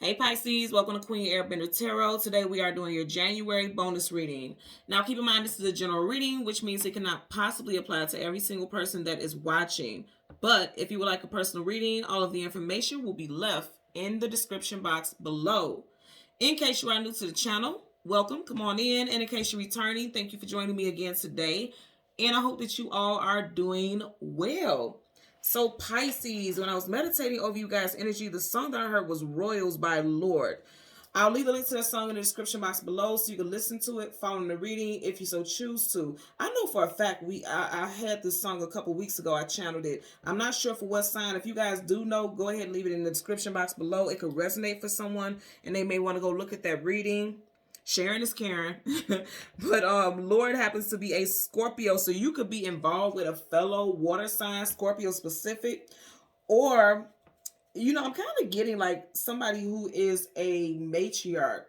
Hey Pisces, welcome to Queen Airbender Tarot. Today we are doing your January bonus reading. Now keep in mind this is a general reading, which means it cannot possibly apply to every single person that is watching. But if you would like a personal reading, all of the information will be left in the description box below. In case you are new to the channel, welcome, come on in. And in case you're returning, thank you for joining me again today. And I hope that you all are doing well. So Pisces, when I was meditating over you guys' energy, the song that I heard was Royals by Lord. I'll leave a link to that song in the description box below so you can listen to it following the reading if you so choose to. I know for a fact I had this song a couple weeks ago. I channeled it. I'm not sure for what sign. If you guys do know, go ahead and leave it in the description box below. It could resonate for someone and they may want to go look at that reading. Sharing is caring. But Lord happens to be a Scorpio, so you could be involved with a fellow water sign, Scorpio specific, or I'm kind of getting like somebody who is a matriarch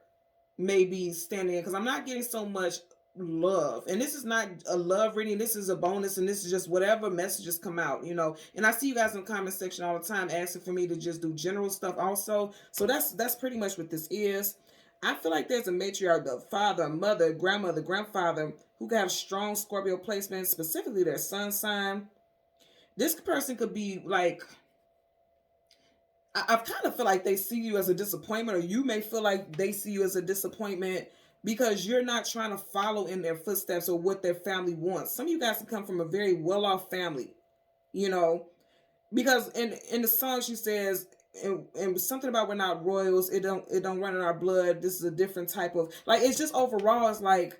maybe standing in, because I'm not getting so much love, and this is not a love reading, this is a bonus, and this is just whatever messages come out, and I see you guys in the comment section all the time asking for me to just do general stuff also, so that's pretty much what this is. I feel like there's a matriarch, a father, a mother, grandmother, grandfather who could have strong Scorpio placements, specifically their sun sign. This person could be like, I kind of feel like they see you as a disappointment, or you may feel like they see you as a disappointment because you're not trying to follow in their footsteps or what their family wants. Some of you guys can come from a very well-off family, because in the song she says, and something about we're not royals, it don't run in our blood, this is a different type of, like, it's just overall, it's like,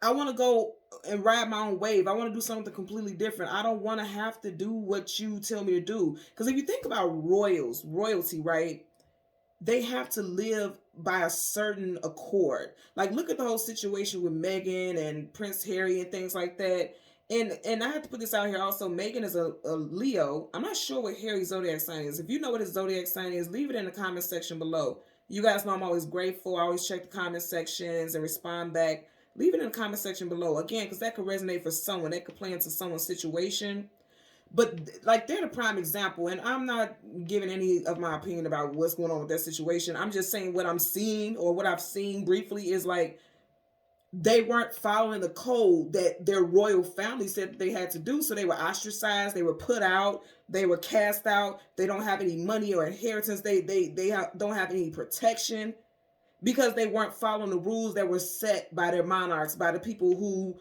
I want to go and ride my own wave. I want to do something completely different. I don't want to have to do what you tell me to do. Because if you think about royalty, right? They have to live by a certain accord. Like, look at the whole situation with Meghan and Prince Harry and things like that. And I have to put this out here also. Meghan is a Leo. I'm not sure what Harry's zodiac sign is. If you know what his zodiac sign is, leave it in the comment section below. You guys know I'm always grateful. I always check the comment sections and respond back. Leave it in the comment section below. Again, because that could resonate for someone. That could play into someone's situation. But, like, they're the prime example. And I'm not giving any of my opinion about what's going on with that situation. I'm just saying what I'm seeing, or what I've seen briefly, is like, they weren't following the code that their royal family said that they had to do. So they were ostracized. They were put out. They were cast out. They don't have any money or inheritance. They don't have any protection, because they weren't following the rules that were set by their monarchs, by the people who,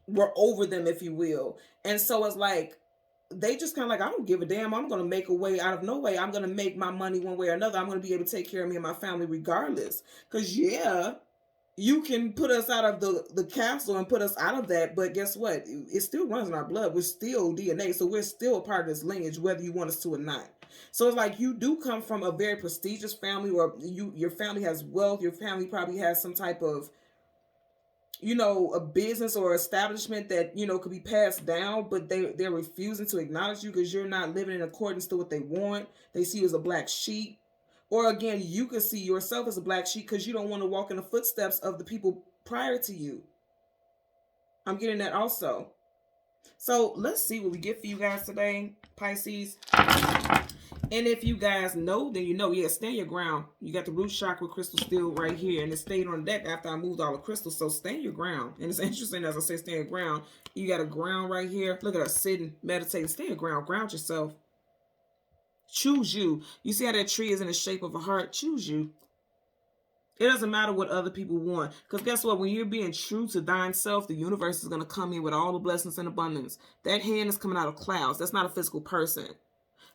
were over them, if you will. And so it's like, they just kind of like, I don't give a damn. I'm going to make a way out of no way. I'm going to make my money one way or another. I'm going to be able to take care of me and my family regardless. Because, yeah, you can put us out of the castle and put us out of that, but guess what? It still runs in our blood. We're still DNA, so we're still a part of this lineage, whether you want us to or not. So it's like, you do come from a very prestigious family, or your family has wealth. Your family probably has some type of, a business or establishment that, could be passed down, but they're refusing to acknowledge you because you're not living in accordance to what they want. They see you as a black sheep. Or again, you could see yourself as a black sheep because you don't want to walk in the footsteps of the people prior to you. I'm getting that also. So let's see what we get for you guys today, Pisces. And if you guys know, then you know. Yeah, stand your ground. You got the root chakra crystal still right here, and it stayed on deck after I moved all the crystals. So stand your ground. And it's interesting, as I say, stand your ground. You got a ground right here. Look at us sitting, meditating. Stand your ground. Ground yourself. Choose you. You see how that tree is in the shape of a heart? Choose you. It doesn't matter what other people want. Because guess what? When you're being true to thine self, the universe is going to come in with all the blessings and abundance. That hand is coming out of clouds. That's not a physical person.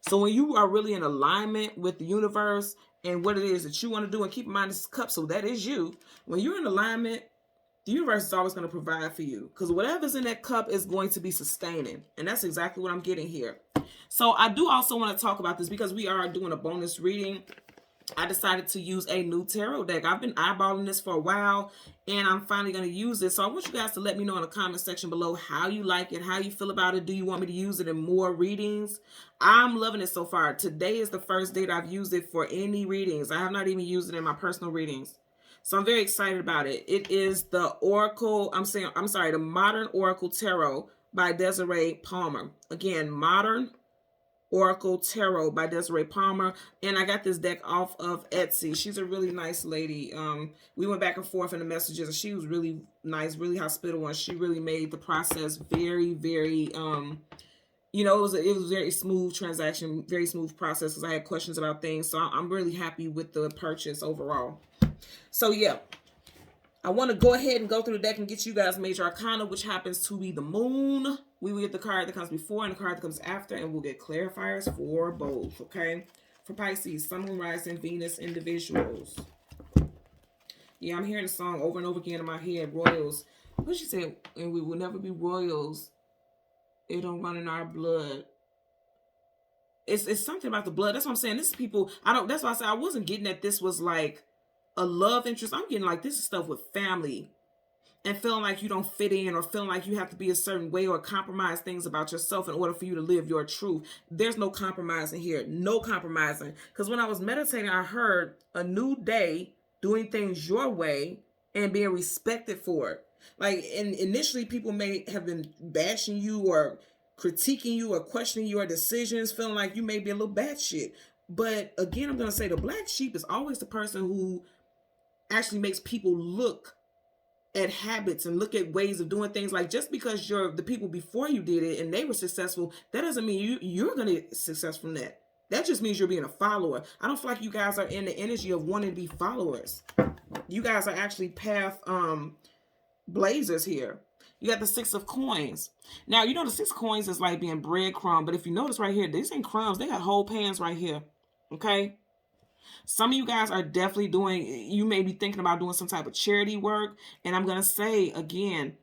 So when you are really in alignment with the universe and what it is that you want to do, and keep in mind this cup, so that is you. When you're in alignment, the universe is always going to provide for you, because whatever's in that cup is going to be sustaining. And that's exactly what I'm getting here. So I do also want to talk about this because we are doing a bonus reading. I decided to use a new tarot deck. I've been eyeballing this for a while, and I'm finally going to use it. So I want you guys to let me know in the comment section below how you like it, how you feel about it. Do you want me to use it in more readings? I'm loving it so far. Today is the first day that I've used it for any readings. I have not even used it in my personal readings. So I'm very excited about it. It is the the Modern Oracle Tarot by Desiree Palmer. Again, Modern Oracle Tarot by Desiree Palmer. And I got this deck off of Etsy. She's a really nice lady. We went back and forth in the messages, and she was really nice, really hospitable, and she really made the process very, very, you know, it was a very smooth transaction, very smooth process, because I had questions about things. So I'm really happy with the purchase overall. So yeah, I want to go ahead and go through the deck and get you guys Major Arcana, which happens to be the Moon. We will get the card that comes before and the card that comes after, and we'll get clarifiers for both, okay? For Pisces, Sun, Moon, Rising, Venus individuals. Yeah, I'm hearing the song over and over again in my head, Royals. What she said? And we will never be royals. It don't run in our blood. It's something about the blood. That's what I'm saying. This is people, that's why I said I wasn't getting that this was like a love interest. I'm getting like this is stuff with family and feeling like you don't fit in, or feeling like you have to be a certain way or compromise things about yourself in order for you to live your truth. There's no compromising here. No compromising. Because when I was meditating, I heard a new day, doing things your way and being respected for it. Like, and initially people may have been bashing you or critiquing you or questioning your decisions, feeling like you may be a little bad shit. But again, I'm going to say the black sheep is always the person who actually makes people look at habits and look at ways of doing things. Like, just because the people before you did it and they were successful, that doesn't mean you're going to get success from that. That just means you're being a follower. I don't feel like you guys are in the energy of wanting to be followers. You guys are actually path blazers here. You got the Six of Coins. Now, you know the Six of Coins is like being breadcrumb, but if you notice right here, these ain't crumbs. They got whole pans right here. Okay? Some of you guys are definitely you may be thinking about doing some type of charity work. And I'm going to say, again,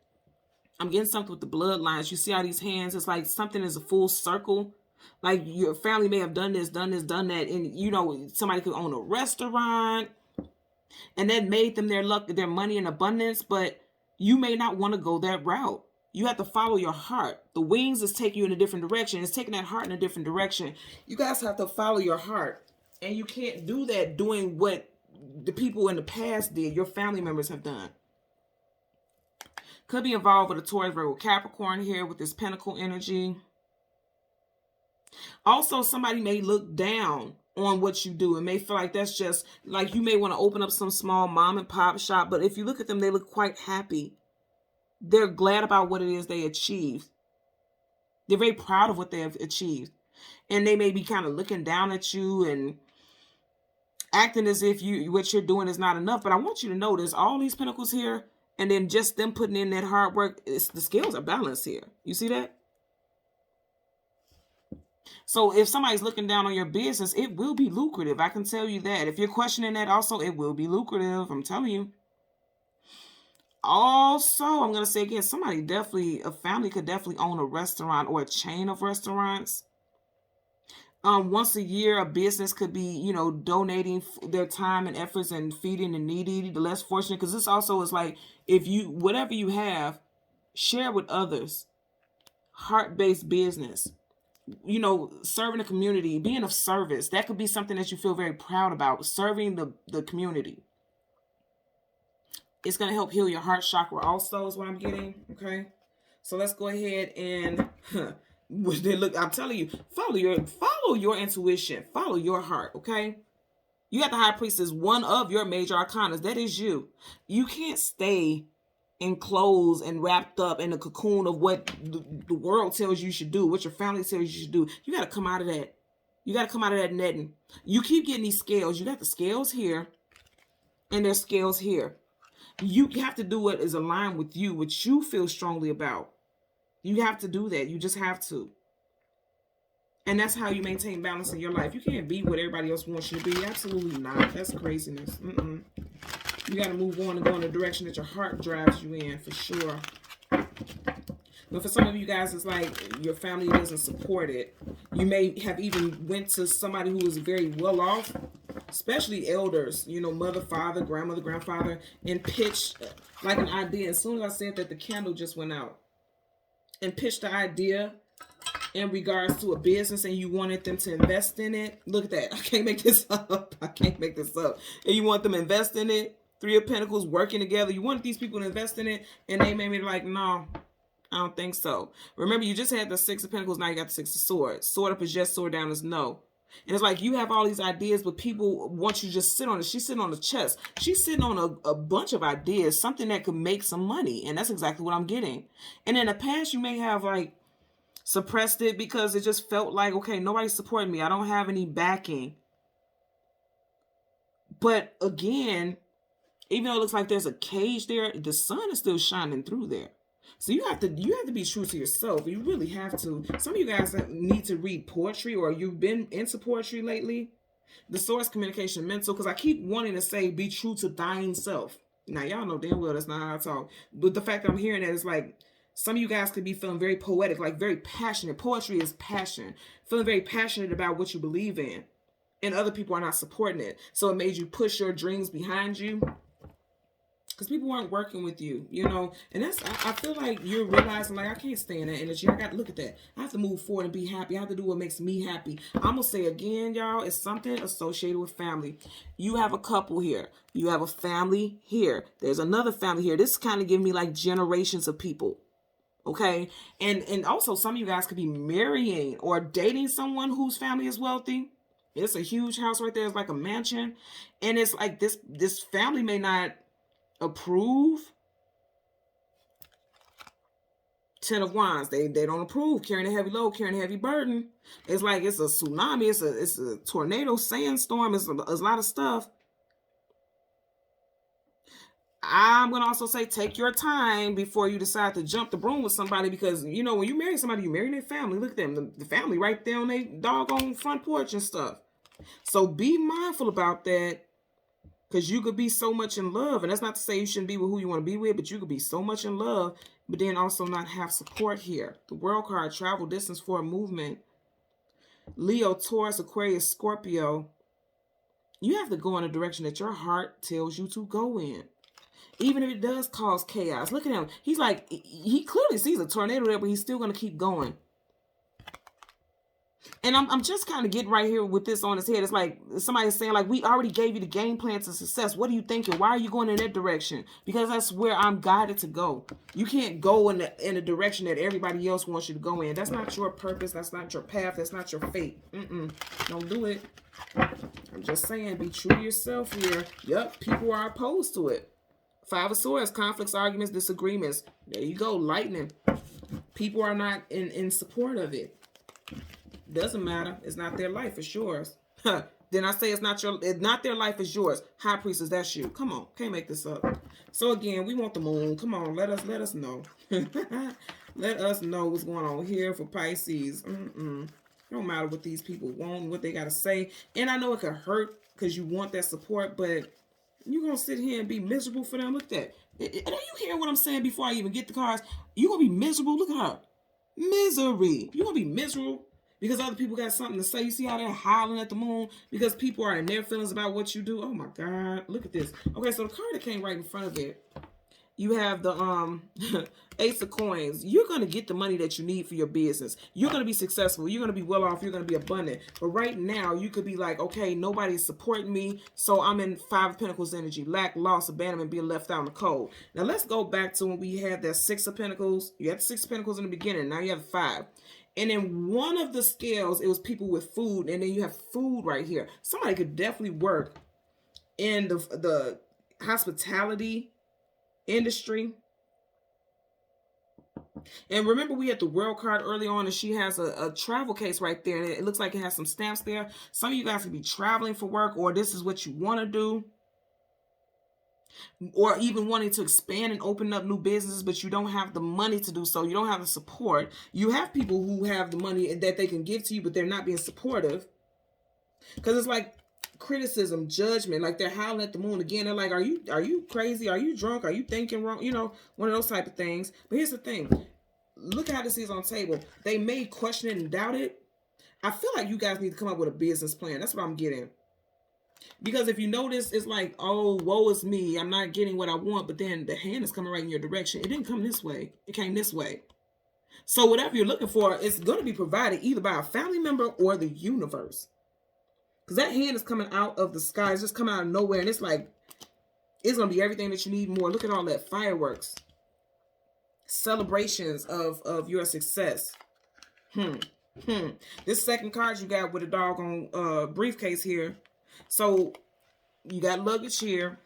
I'm getting something with the bloodlines. You see how these hands, it's like something is a full circle. Like your family may have done this, done that. And, you know, somebody could own a restaurant and that made them their luck, their money in abundance. But you may not want to go that route. You have to follow your heart. The wings is taking you in a different direction. It's taking that heart in a different direction. You guys have to follow your heart. And you can't do that doing what the people in the past did, your family members have done. Could be involved with a Taurus, Virgo, Capricorn here with this Pentacle energy. Also, somebody may look down on what you do and may feel like that's just, like you may want to open up some small mom and pop shop. But if you look at them, they look quite happy. They're glad about what it is they achieved. They're very proud of what they have achieved. And they may be kind of looking down at you and acting as if what you're doing is not enough. But I want you to notice all these pentacles here, and then just them putting in that hard work, the scales are balanced here. You see that? So if somebody's looking down on your business, it will be lucrative. I can tell you that. If you're questioning that also, it will be lucrative. I'm telling you. Also, I'm going to say again, a family could definitely own a restaurant or a chain of restaurants. Once a year, a business could be, you know, donating their time and efforts and feeding the needy, the less fortunate. Because this also is like, whatever you have, share with others. Heart-based business. You know, serving the community, being of service. That could be something that you feel very proud about. Serving the community. It's going to help heal your heart chakra also is what I'm getting. Okay. So let's go ahead and... Look, I'm telling you, follow your intuition, follow your heart, okay? You got the High Priestess, one of your major arcanas. That is you. You can't stay enclosed and wrapped up in a cocoon of what the world tells you should do, what your family tells you should do. You got to come out of that. You got to come out of that netting. You keep getting these scales. You got the scales here, and there's scales here. You have to do what is aligned with you, what you feel strongly about. You have to do that. You just have to. And that's how you maintain balance in your life. You can't be what everybody else wants you to be. Absolutely not. That's craziness. You got to move on and go in the direction that your heart drives you in, for sure. But for some of you guys, it's like your family doesn't support it. You may have even went to somebody who is very well off, especially elders, you know, mother, father, grandmother, grandfather, and pitched like an idea. As soon as I said that, the candle just went out. And pitched the idea in regards to a business, and you wanted them to invest in it. Look at that. I can't make this up. I can't make this up. And you want them to invest in it. Three of Pentacles working together. You want these people to invest in it, and they may be like, no, I don't think so. Remember, you just had the Six of Pentacles, now you got the Six of Swords. Sword up is yes, sword down is no. And it's like you have all these ideas, but people want you to just sit on it. She's sitting on the chest. She's sitting on a bunch of ideas, something that could make some money. And that's exactly what I'm getting. And in the past, you may have like suppressed it because it just felt like, okay, nobody's supporting me. I don't have any backing. But again, even though it looks like there's a cage there, the sun is still shining through there. So you have to be true to yourself. You really have to. Some of you guys need to read poetry, or you've been into poetry lately. The source, communication, mental, because I keep wanting to say be true to thine self. Now y'all know damn well that's not how I talk. But the fact that I'm hearing that is like some of you guys could be feeling very poetic, like very passionate. Poetry is passion. Feeling very passionate about what you believe in. And other people are not supporting it. So it made you push your dreams behind you. Because people weren't working with you, you know. And that's, I feel like you're realizing, like, I can't stay in that energy. I got to look at that. I have to move forward and be happy. I have to do what makes me happy. I'm going to say again, y'all, it's something associated with family. You have a couple here. You have a family here. There's another family here. This kind of giving me like generations of people. Okay. And also some of you guys could be marrying or dating someone whose family is wealthy. It's a huge house right there. It's like a mansion. And it's like this family may not approve. Ten of Wands, they don't approve. Carrying a heavy load, carrying a heavy burden. It's like it's a tsunami, it's a tornado, sandstorm, it's a lot of stuff. I'm gonna also say take your time before you decide to jump the broom with somebody, because you know when you marry somebody, you marry their family. Look at them, the family right there on their doggone front porch and stuff. So be mindful about that. Because you could be so much in love. And that's not to say you shouldn't be with who you want to be with, but you could be so much in love, but then also not have support here. The World card, travel distance for a movement. Leo, Taurus, Aquarius, Scorpio. You have to go in a direction that your heart tells you to go in. Even if it does cause chaos. Look at him. He's like, he clearly sees a tornado there, but he's still going to keep going. And I'm just kind of getting right here with this on his head. It's like somebody's saying, like, we already gave you the game plan to success. What are you thinking? Why are you going in that direction? Because that's where I'm guided to go. You can't go in the direction that everybody else wants you to go in. That's not your purpose. That's not your path. That's not your fate. Don't do it. I'm just saying, be true to yourself here. Yep, people are opposed to it. Five of Swords, conflicts, arguments, disagreements. There you go, lightning. People are not in support of it. Doesn't matter. It's not their life. It's yours. Then I say it's not their life. It's yours. High Priestess, that's you. Come on. Can't make this up. So again, we want the moon. Come on. Let us know. Let us know what's going on here for Pisces. It don't matter what these people want, what they got to say. And I know it could hurt because you want that support, but you're going to sit here and be miserable for them. Look at that. Are you hearing what I'm saying before I even get the cards? You're going to be miserable. Look at her. Misery. You're going to be miserable because other people got something to say. You see how they're howling at the moon? Because people are in their feelings about what you do. Oh my God. Look at this. Okay, so the card that came right in front of it, you have the Ace of Coins. You're going to get the money that you need for your business. You're going to be successful. You're going to be well off. You're going to be abundant. But right now, you could be like, okay, nobody's supporting me, so I'm in Five of Pentacles energy. Lack, loss, abandonment, being left out in the cold. Now, let's go back to when we had that Six of Pentacles. You had the Six of Pentacles in the beginning. Now you have five. And in one of the scales, it was people with food. And then you have food right here. Somebody could definitely work in the hospitality industry. And remember, we had the World card early on, and she has a travel case right there. And it looks like it has some stamps there. Some of you guys could be traveling for work, or this is what you want to do. Or even wanting to expand and open up new businesses, but you don't have the money to do so. You don't have the support. You have people who have the money that they can give to you, but they're not being supportive. Because it's like criticism, judgment, like they're howling at the moon again. They're like, are you crazy? Are you drunk? Are you thinking wrong? You know, one of those type of things. But here's the thing. Look how this is on the table. They may question it and doubt it. I feel like you guys need to come up with a business plan. That's what I'm getting. Because if you notice, it's like, oh, woe is me. I'm not getting what I want. But then the hand is coming right in your direction. It didn't come this way. It came this way. So whatever you're looking for, it's going to be provided either by a family member or the universe. Because that hand is coming out of the sky. It's just coming out of nowhere. And it's like, it's going to be everything that you need more. Look at all that fireworks. celebrations of your success. This second card you got with a doggone briefcase here. So you got luggage here.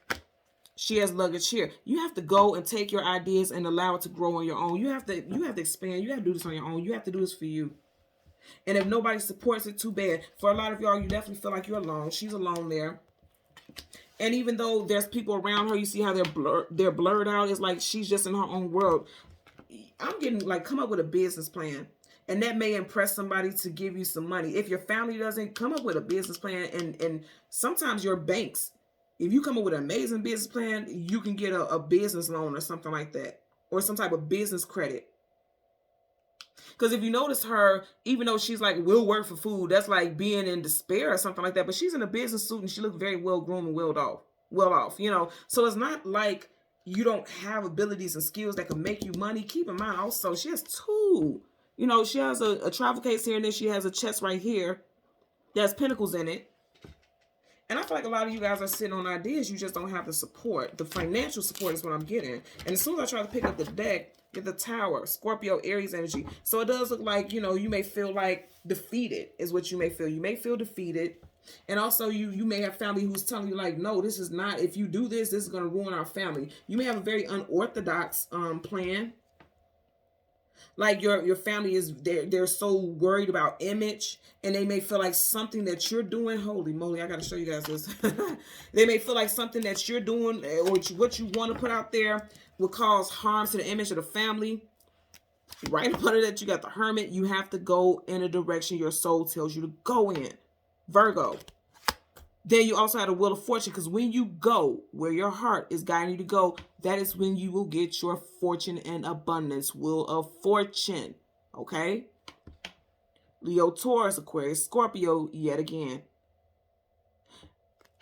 She has luggage here. You have to go and take your ideas and allow it to grow on your own. You have to expand. You have to do this on your own. You have to do this for you. And if nobody supports it, too bad. For a lot of y'all, you definitely feel like you're alone. She's alone there. And even though there's people around her, you see how they're blurred out. It's like she's just in her own world. I'm getting like, come up with a business plan. And that may impress somebody to give you some money. If your family doesn't, come up with a business plan. And sometimes your banks, if you come up with an amazing business plan, you can get a business loan or something like that. Or some type of business credit. Because if you notice her, even though she's like, will work for food, that's like being in despair or something like that. But she's in a business suit and she looks very well groomed and well off, you know. So it's not like you don't have abilities and skills that can make you money. Keep in mind also, she has two. You know, she has a travel case here, and then she has a chest right here that has pentacles in it. And I feel like a lot of you guys are sitting on ideas. You just don't have the support. The financial support is what I'm getting. And as soon as I try to pick up the deck, get the Tower, Scorpio, Aries energy. So it does look like, you know, you may feel like defeated is what you may feel. You may feel defeated. And also you may have family who's telling you like, no, this is not, if you do this, this is going to ruin our family. You may have a very unorthodox plan. Like your family is, they're so worried about image, and they may feel like something that you're doing, holy moly, I got to show you guys this. They may feel like something that you're doing or what you want to put out there will cause harm to the image of the family. Right up under that, you got the Hermit. You have to go in a direction your soul tells you to go in. Virgo. Then you also have the Wheel of Fortune, because when you go where your heart is guiding you to go, that is when you will get your fortune and abundance. Wheel of Fortune. Okay? Leo, Taurus, Aquarius, Scorpio, yet again.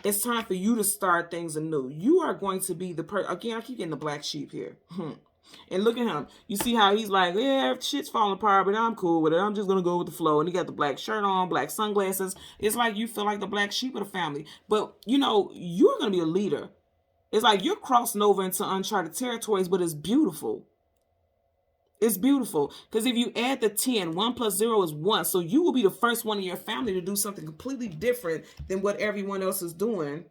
It's time for you to start things anew. You are going to be the person. Again, I keep getting the black sheep here. And look at him. You see how he's like, yeah, shit's falling apart, but I'm cool with it. I'm just going to go with the flow. And he got the black shirt on, black sunglasses. It's like you feel like the black sheep of the family. But, you know, you're going to be a leader. It's like you're crossing over into uncharted territories, but it's beautiful. It's beautiful. Because if you add the 10, 1 plus 0 is 1. So you will be the first one in your family to do something completely different than what everyone else is doing.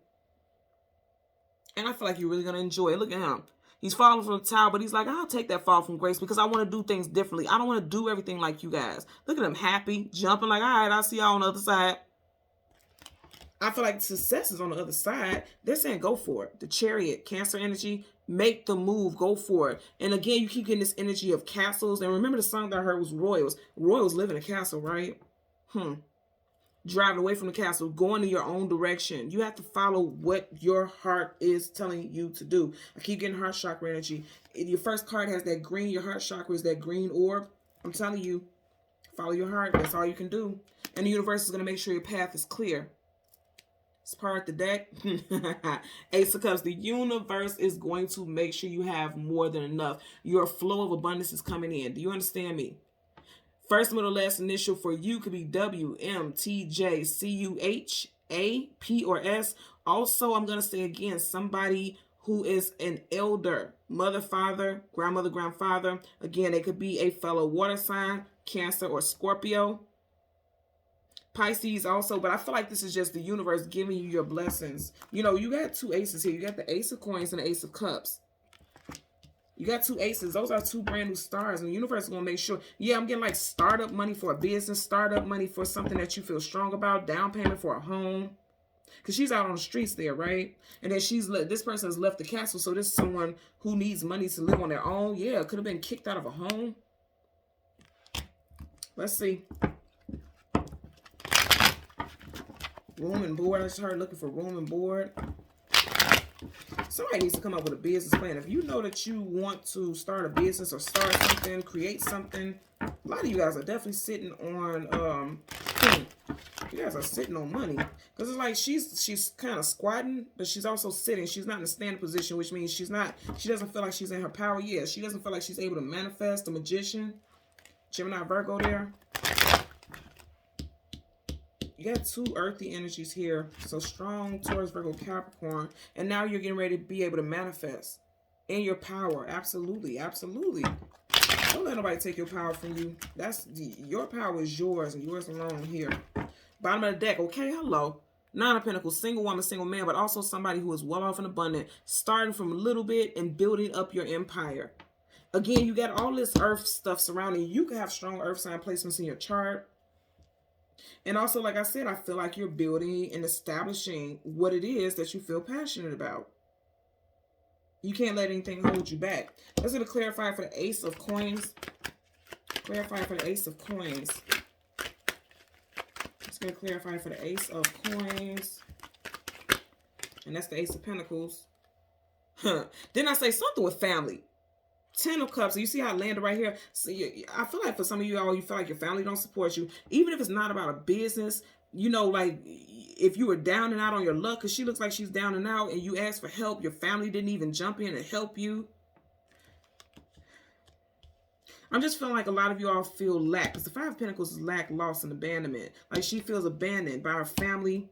And I feel like you're really going to enjoy it. Look at him. He's falling from the tower, but he's like, I'll take that fall from grace because I want to do things differently. I don't want to do everything like you guys. Look at him, happy, jumping like, all right, I'll see y'all on the other side. I feel like success is on the other side. They're saying go for it. The Chariot, Cancer energy, make the move, go for it. And again, you keep getting this energy of castles. And remember the song that I heard was Royals. Royals live in a castle, right? Driving away from the castle, going in your own direction. You have to follow what your heart is telling you to do. I keep getting heart chakra energy. Your first card has that green. Your heart chakra is that green orb. I'm telling you, follow your heart. That's all you can do. And the universe is going to make sure your path is clear. It's part of the deck. Ace of Cups. The universe is going to make sure you have more than enough. Your flow of abundance is coming in. Do you understand me? First, middle, last initial for you could be W, M, T, J, C, U, H, A, P, or S. Also, I'm going to say again, somebody who is an elder, mother, father, grandmother, grandfather. Again, they could be a fellow water sign, Cancer or Scorpio. Pisces also, but I feel like this is just the universe giving you your blessings. You know, you got two aces here. You got the Ace of Coins and the Ace of Cups. You got two aces. Those are two brand new stars. And the universe is going to make sure. Yeah, I'm getting like startup money for a business. Startup money for something that you feel strong about. Down payment for a home. Because she's out on the streets there, right? And then this person has left the castle. So this is someone who needs money to live on their own. Yeah, could have been kicked out of a home. Let's see. Room and board. I just heard looking for room and board. Somebody needs to come up with a business plan. If you know that you want to start a business or start something, create something, a lot of you guys are definitely sitting on, you guys are sitting on money. Because it's like she's kind of squatting, but she's also sitting. She's not in a standing position, which means she doesn't feel like she's in her power yet. She doesn't feel like she's able to manifest. The Magician, Gemini, Virgo there. You got two earthy energies here. So strong, Taurus, Virgo, Capricorn. And now you're getting ready to be able to manifest in your power. Absolutely. Absolutely. Don't let nobody take your power from you. Your power is yours and yours alone here. Bottom of the deck. Okay, hello. Nine of Pentacles, single woman, single man, but also somebody who is well off and abundant, starting from a little bit and building up your empire. Again, you got all this earth stuff surrounding you. You can have strong earth sign placements in your chart. And also, like I said, I feel like you're building and establishing what it is that you feel passionate about. You can't let anything hold you back. Let's going to clarify for the Ace of Coins. Clarify for the Ace of Coins. Let's going to clarify for the Ace of Coins. And that's the Ace of Pentacles. Then I say something with family. 10 of Cups. So you see how I landed right here? So I feel like for some of you all, you feel like your family don't support you. Even if it's not about a business, you know, like if you were down and out on your luck, because she looks like she's down and out, and you asked for help, your family didn't even jump in and help you. I'm just feeling like a lot of you all feel lack, because the Five of Pentacles is lack, loss, and abandonment. Like she feels abandoned by her family.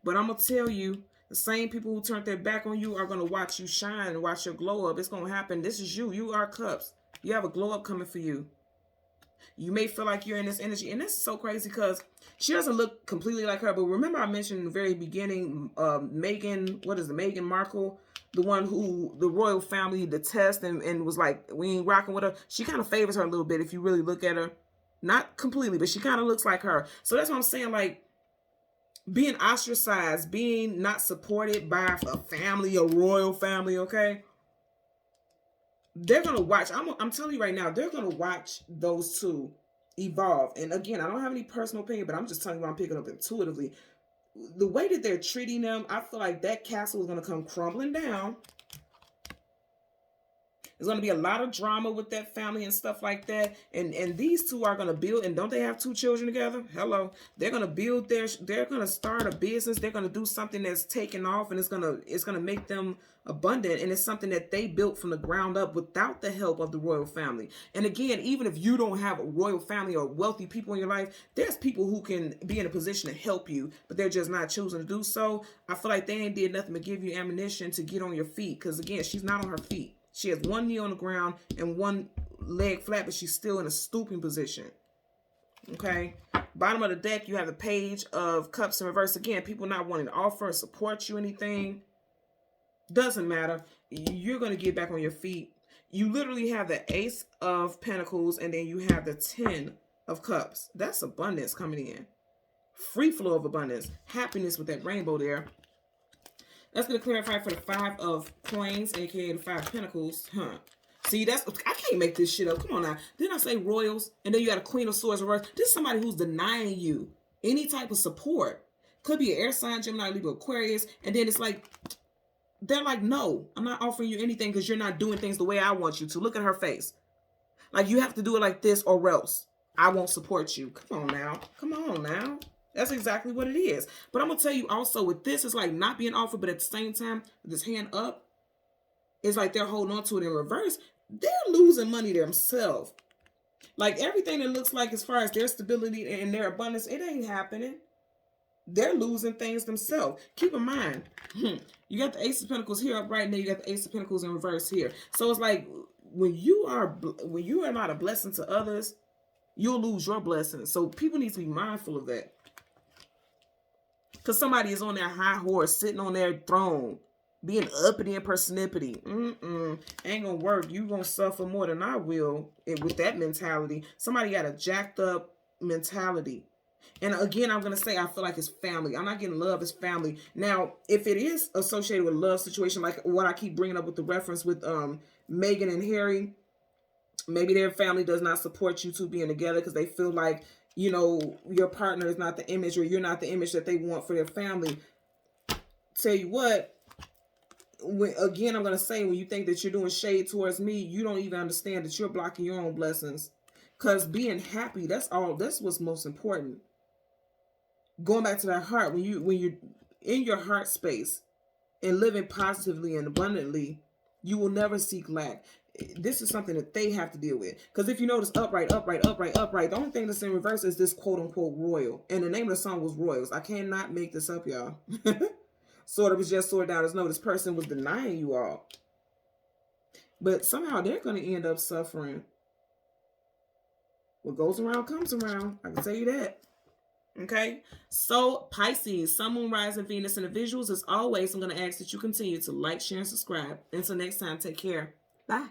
But I'm going to tell you, the same people who turned their back on you are going to watch you shine and watch your glow up. It's going to happen. This is you. You are Cups. You have a glow up coming for you. You may feel like you're in this energy. And this is so crazy because she doesn't look completely like her. But remember I mentioned in the very beginning, Meghan Markle, the one who the royal family detests and was like, we ain't rocking with her. She kind of favors her a little bit if you really look at her. Not completely, but she kind of looks like her. So that's what I'm saying, like, being ostracized, being not supported by a family, a royal family, okay? They're going to watch. I'm telling you right now, they're going to watch those two evolve. And again, I don't have any personal opinion, but I'm just telling you what I'm picking up intuitively. The way that they're treating them, I feel like that castle is going to come crumbling down. There's going to be a lot of drama with that family and stuff like that. And these two are going to build, and don't they have 2 children together? Hello. They're going to build they're going to start a business. They're going to do something that's taken off, and it's going to make them abundant. And it's something that they built from the ground up without the help of the royal family. And again, even if you don't have a royal family or wealthy people in your life, there's people who can be in a position to help you, but they're just not choosing to do so. I feel like they ain't did nothing but give you ammunition to get on your feet. Because again, she's not on her feet. She has one knee on the ground and one leg flat, but she's still in a stooping position. Okay. Bottom of the deck, you have the Page of Cups in reverse. Again, people not wanting to offer or support you anything. Doesn't matter. You're going to get back on your feet. You literally have the Ace of Pentacles, and then you have the 10 of Cups. That's abundance coming in. Free flow of abundance. Happiness with that rainbow there. That's going to clarify for the 5 of Coins, aka the 5 of Pentacles. See, I can't make this shit up. Come on now. Didn't I say royals? And then you got a Queen of Swords reverse. This is somebody who's denying you any type of support. Could be an air sign, Gemini, Libra, Aquarius. And then it's like, they're like, no, I'm not offering you anything because you're not doing things the way I want you to. Look at her face. Like, you have to do it like this or else I won't support you. Come on now. Come on now. That's exactly what it is. But I'm going to tell you also with this, it's like not being offered, but at the same time, this hand up, it's like they're holding on to it in reverse. They're losing money themselves. Like everything that looks like as far as their stability and their abundance, it ain't happening. They're losing things themselves. Keep in mind, you got the Ace of Pentacles here up right now. You got the Ace of Pentacles in reverse here. So it's like when you are not a blessing to others, you'll lose your blessings. So people need to be mindful of that. Because somebody is on their high horse, sitting on their throne, being uppity and persnippety. Ain't gonna work. You gonna suffer more than I will with that mentality. Somebody got a jacked up mentality. And again, I'm going to say, I feel like it's family. I'm not getting love, it's family. Now, if it is associated with a love situation, like what I keep bringing up with the reference with Meghan and Harry, maybe their family does not support you two being together because they feel like, you know, your partner is not the image or you're not the image that they want for their family. Tell you what, again, I'm going to say, when you think that you're doing shade towards me, you don't even understand that you're blocking your own blessings. Because being happy, that's what's most important. Going back to that heart, when you're in your heart space and living positively and abundantly, you will never seek lack. This is something that they have to deal with. Because if you notice, upright, upright, upright, upright, the only thing that's in reverse is this quote unquote royal. And the name of the song was Royals. I cannot make this up, y'all. Sort of was just sorted out as no, this person was denying you all. But somehow they're going to end up suffering. What goes around comes around. I can tell you that. Okay, so Pisces, Sun, Moon, Rising, Venus, and the visuals. As always, I'm going to ask that you continue to like, share, and subscribe. Until next time, take care. Bye.